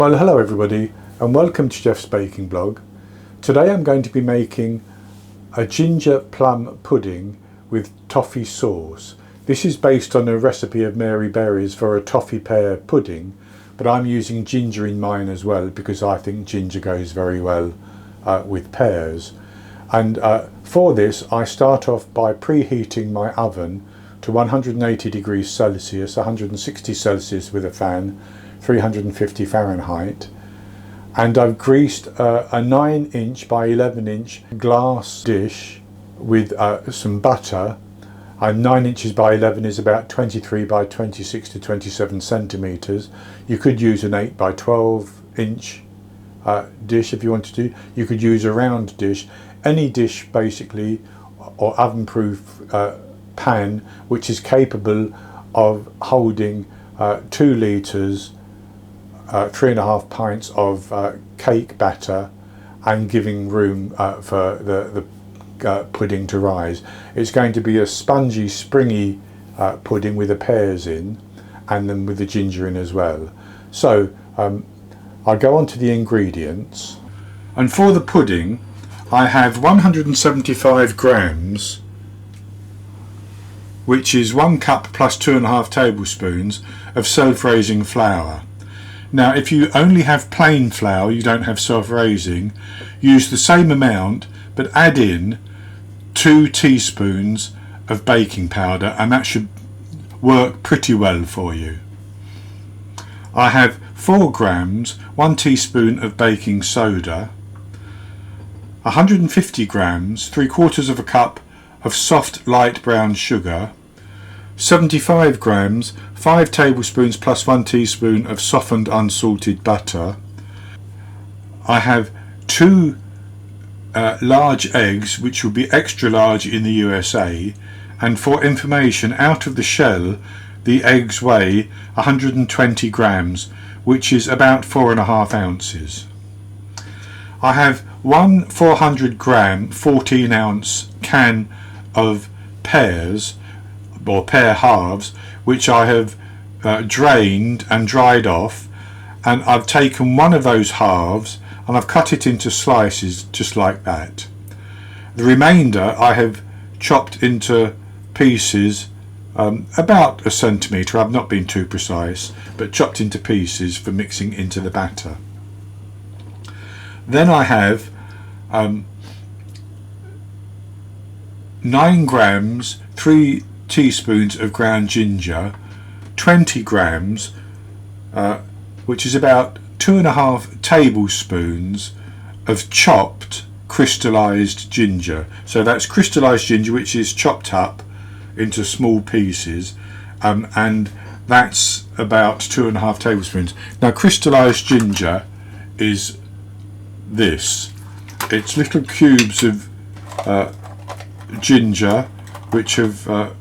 Well, hello everybody and welcome to Jeff's Baking Blog. Today I'm going to be making a ginger plum pudding with toffee sauce. This is based on a recipe of Mary Berry's for a toffee pear pudding, but I'm using ginger in mine as well because I think ginger goes very well with pears. And for this I start off by preheating my oven to 180 degrees Celsius, 160 Celsius with a fan, 350 Fahrenheit, and I've greased a 9-inch by 11-inch glass dish with some butter. 9 inches by 11 is about 23 by 26 to 27 centimeters. You could use an 8 by 12 inch dish if you wanted to. You could use a round dish, any dish basically, or oven proof pan which is capable of holding 2 litres, 3.5 pints of cake batter and giving room for the pudding to rise. It's going to be a spongy, springy pudding with the pears in and then with the ginger in as well. So I'll go on to the ingredients. And for the pudding I have 175 grams, which is 1 cup plus 2.5 tablespoons of self-raising flour. Now if you only have plain flour, you don't have self-raising, use the same amount but add in 2 teaspoons of baking powder and that should work pretty well for you. I have 4 grams, 1 teaspoon of baking soda, 150 grams, 3/4 of a cup of soft light brown sugar, 75 grams, 5 tablespoons plus 1 teaspoon of softened unsalted butter. I have 2 large eggs, which will be extra large in the USA, and for information, out of the shell the eggs weigh 120 grams, which is about 4.5 ounces. I have 1 400 gram 14 ounce can of pears or pear halves, which I have drained and dried off, and I've taken one of those halves and I've cut it into slices just like that. The remainder I have chopped into pieces about 1 centimetre, I've not been too precise, but chopped into pieces for mixing into the batter. Then I have 9 grams, 3 teaspoons of ground ginger, 20 grams, which is about 2.5 tablespoons of chopped crystallised ginger. So that's crystallised ginger which is chopped up into small pieces, and that's about 2.5 tablespoons. Now crystallised ginger is this. It's little cubes of ginger which have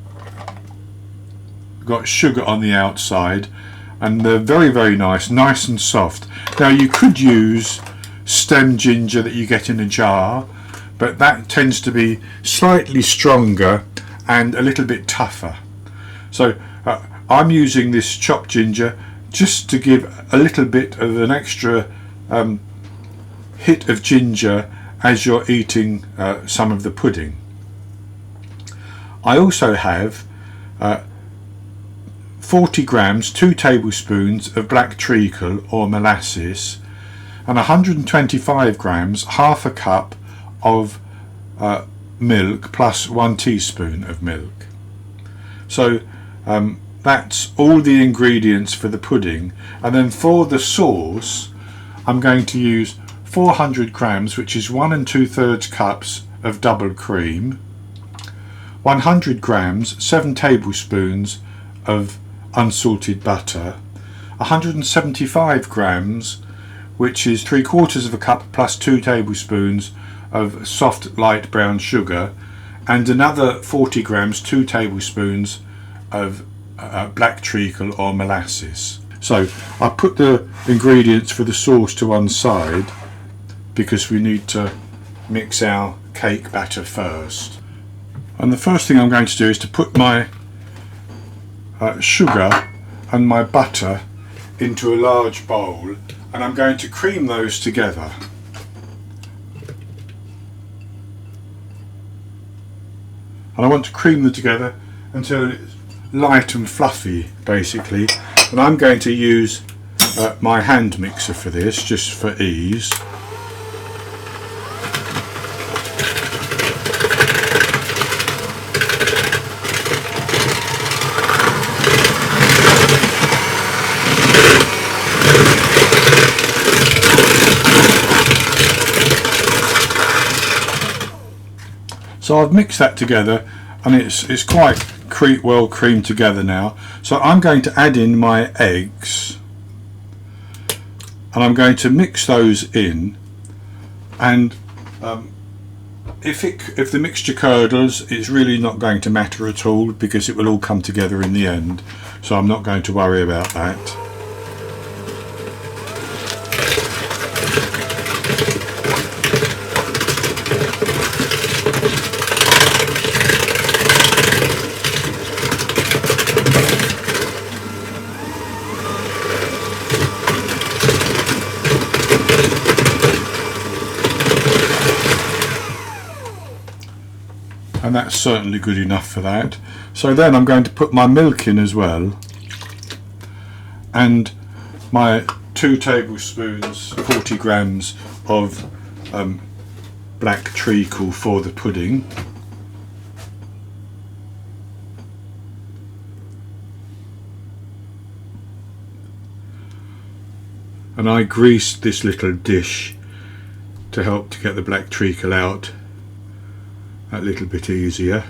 got sugar on the outside, and they're very nice and soft. Now you could use stem ginger that you get in a jar, but that tends to be slightly stronger and a little bit tougher. So I'm using this chopped ginger just to give a little bit of an extra hit of ginger as you're eating some of the pudding. I also have 40 grams, 2 tablespoons of black treacle or molasses, and 125 grams, half a cup of milk plus 1 teaspoon of milk. So that's all the ingredients for the pudding. And then for the sauce I'm going to use 400 grams, which is 1 2/3 cups of double cream, 100 grams, 7 tablespoons of unsalted butter, 175 grams, which is 3/4 of a cup plus 2 tablespoons of soft light brown sugar, and another 40 grams, 2 tablespoons of black treacle or molasses. So I put the ingredients for the sauce to one side because we need to mix our cake batter first. And the first thing I'm going to do is to put my sugar and my butter into a large bowl, and I'm going to cream those together. And I want to cream them together until it's light and fluffy, basically. And I'm going to use my hand mixer for this, just for ease. So I've mixed that together, and it's quite well creamed together now. So I'm going to add in my eggs, and I'm going to mix those in. And if the mixture curdles, it's really not going to matter at all, because it will all come together in the end. So I'm not going to worry about that. And that's certainly good enough for that. So then I'm going to put my milk in as well, and my 2 tablespoons, 40 grams of black treacle for the pudding. And I greased this little dish to help to get the black treacle out a little bit easier.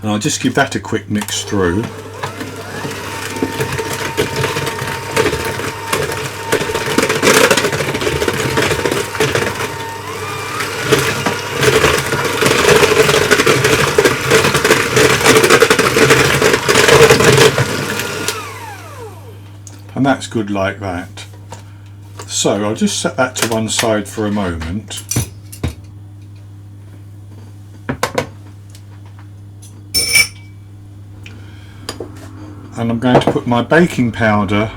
And I'll just give that a quick mix through. And that's good like that. So I'll just set that to one side for a moment. And I'm going to put my baking powder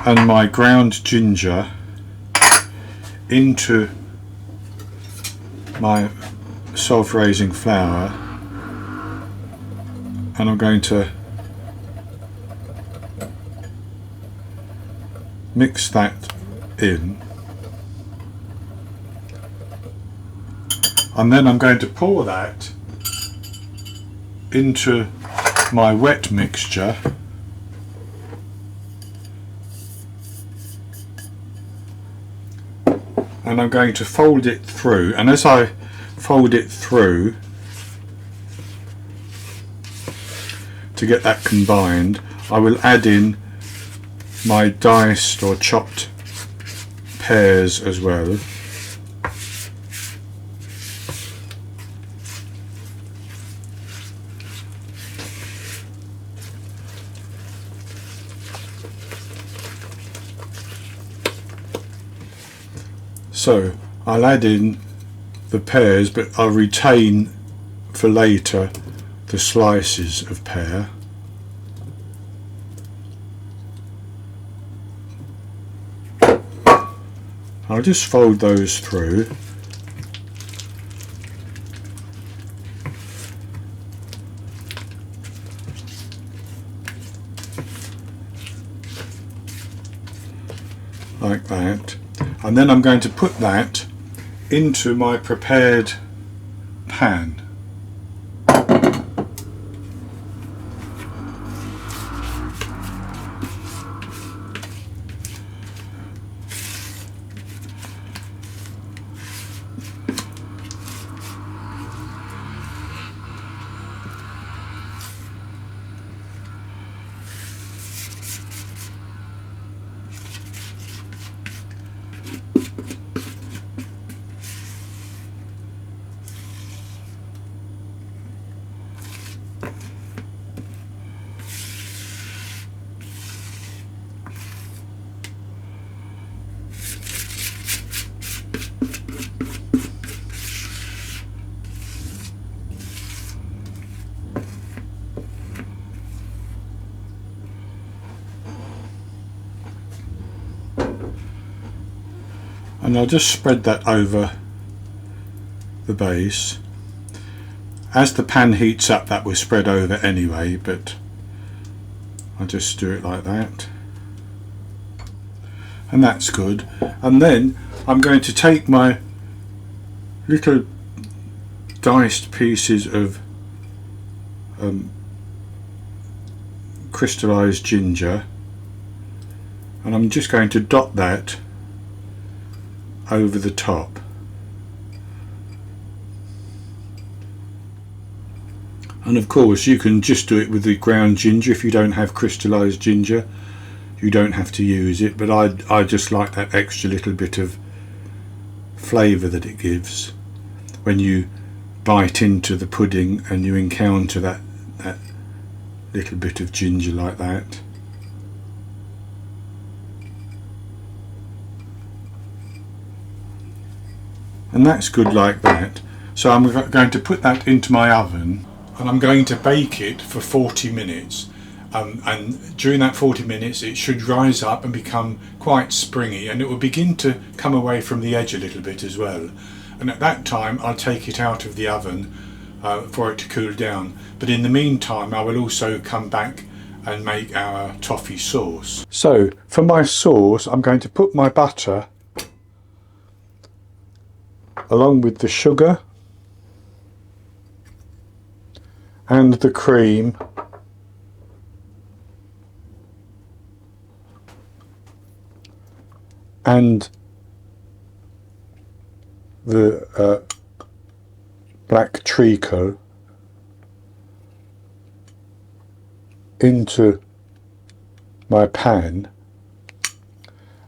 and my ground ginger into my self-raising flour, and I'm going to mix that in, and then I'm going to pour that into my wet mixture, and I'm going to fold it through, and as I fold it through to get that combined, I will add in my diced or chopped pears as well. So I'll add in the pears, but I'll retain for later the slices of pear. I'll just fold those through. Like that. And then I'm going to put that into my prepared pan. and I'll just spread that over the base. As the pan heats up, that will spread over anyway, but I'll just do it like that, and that's good. And then I'm going to take my little diced pieces of crystallised ginger, and I'm just going to dot that over the top. And of course you can just do it with the ground ginger. If you don't have crystallised ginger, you don't have to use it, but I just like that extra little bit of flavour that it gives when you bite into the pudding and you encounter that little bit of ginger like that. And that's good like that. So I'm going to put that into my oven, and I'm going to bake it for 40 minutes. And during that 40 minutes it should rise up and become quite springy, and it will begin to come away from the edge a little bit as well. And at that time I'll take it out of the oven for it to cool down. But in the meantime I will also come back and make our toffee sauce. So for my sauce I'm going to put my butter along with the sugar and the cream and the black treacle into my pan,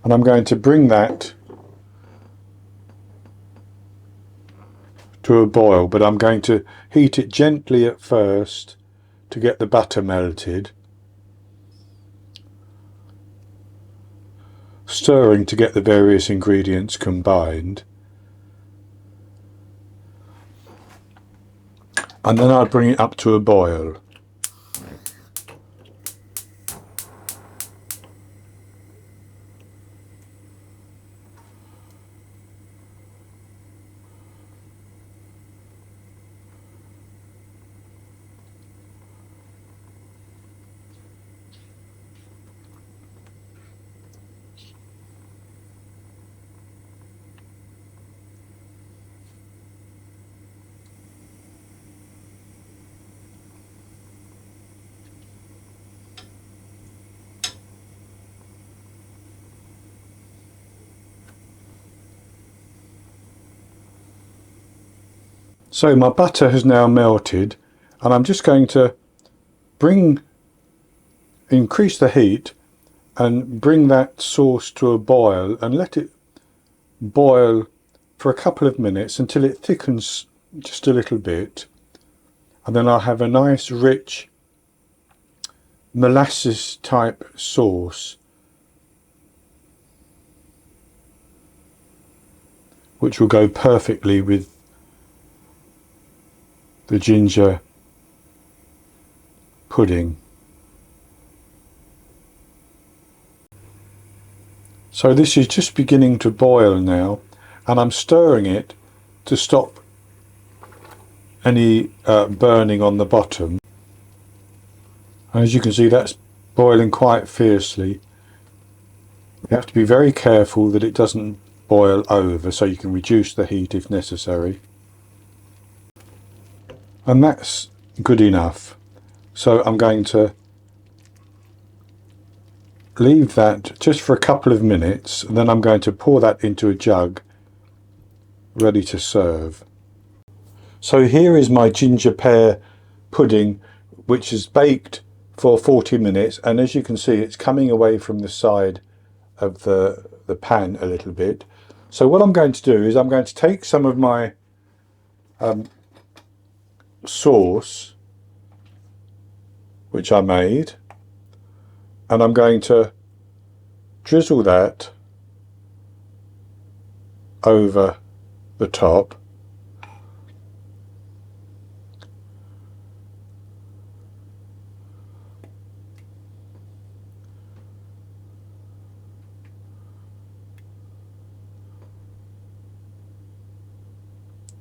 and I'm going to bring that to a boil, but I'm going to heat it gently at first to get the butter melted, stirring to get the various ingredients combined, and then I'll bring it up to a boil. So my butter has now melted, and I'm just going to increase the heat and bring that sauce to a boil and let it boil for a couple of minutes until it thickens just a little bit, and then I'll have a nice rich molasses type sauce which will go perfectly with the ginger pudding. So this is just beginning to boil now, and I'm stirring it to stop any burning on the bottom. And as you can see, that's boiling quite fiercely. You have to be very careful that it doesn't boil over, so you can reduce the heat if necessary. And that's good enough. So I'm going to leave that just for a couple of minutes, and then I'm going to pour that into a jug ready to serve. So here is my ginger pear pudding, which is baked for 40 minutes, and as you can see it's coming away from the side of the pan a little bit. So what I'm going to do is I'm going to take some of my sauce which I made, and I'm going to drizzle that over the top,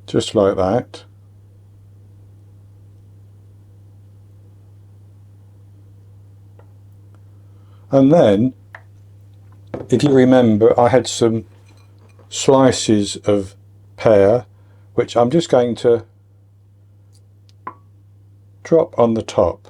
just like that. And then, if you remember, I had some slices of pear, which I'm just going to drop on the top.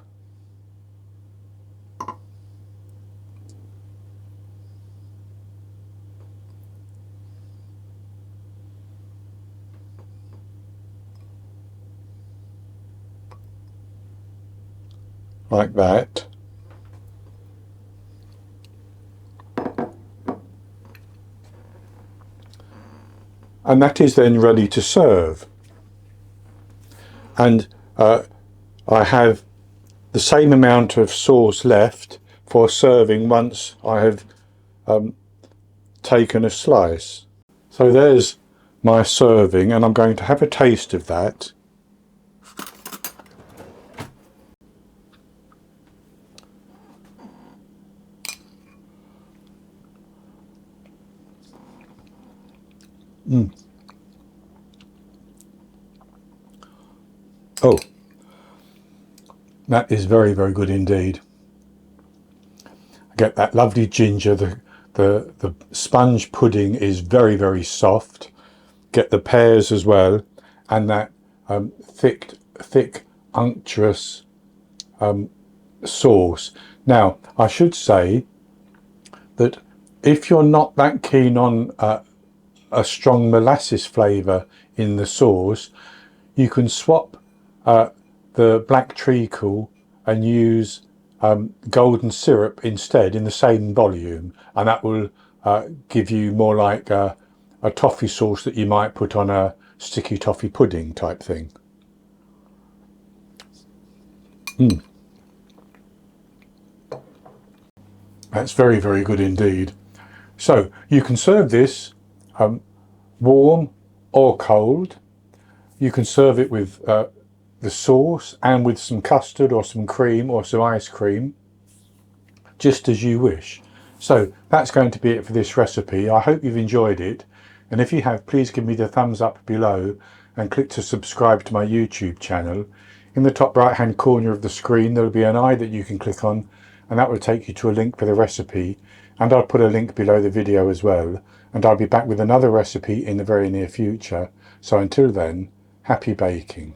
Like that. And that is then ready to serve. And I have the same amount of sauce left for serving once I have taken a slice. So there's my serving, and I'm going to have a taste of that. Oh, that is very, very good indeed. I get that lovely ginger, the sponge pudding is very, very soft. Get the pears as well, and that thick, unctuous sauce. Now, I should say that if you're not that keen on a strong molasses flavour in the sauce, you can swap the black treacle and use golden syrup instead in the same volume, and that will give you more like a toffee sauce that you might put on a sticky toffee pudding type thing. That's very, very good indeed. So you can serve this warm or cold. You can serve it with the sauce and with some custard or some cream or some ice cream, just as you wish. So that's going to be it for this recipe. I hope you've enjoyed it, and if you have, please give me the thumbs up below and click to subscribe to my YouTube channel. In the top right hand corner of the screen there will be an eye that you can click on, and that will take you to a link for the recipe, and I'll put a link below the video as well, and I'll be back with another recipe in the very near future. So until then, happy baking.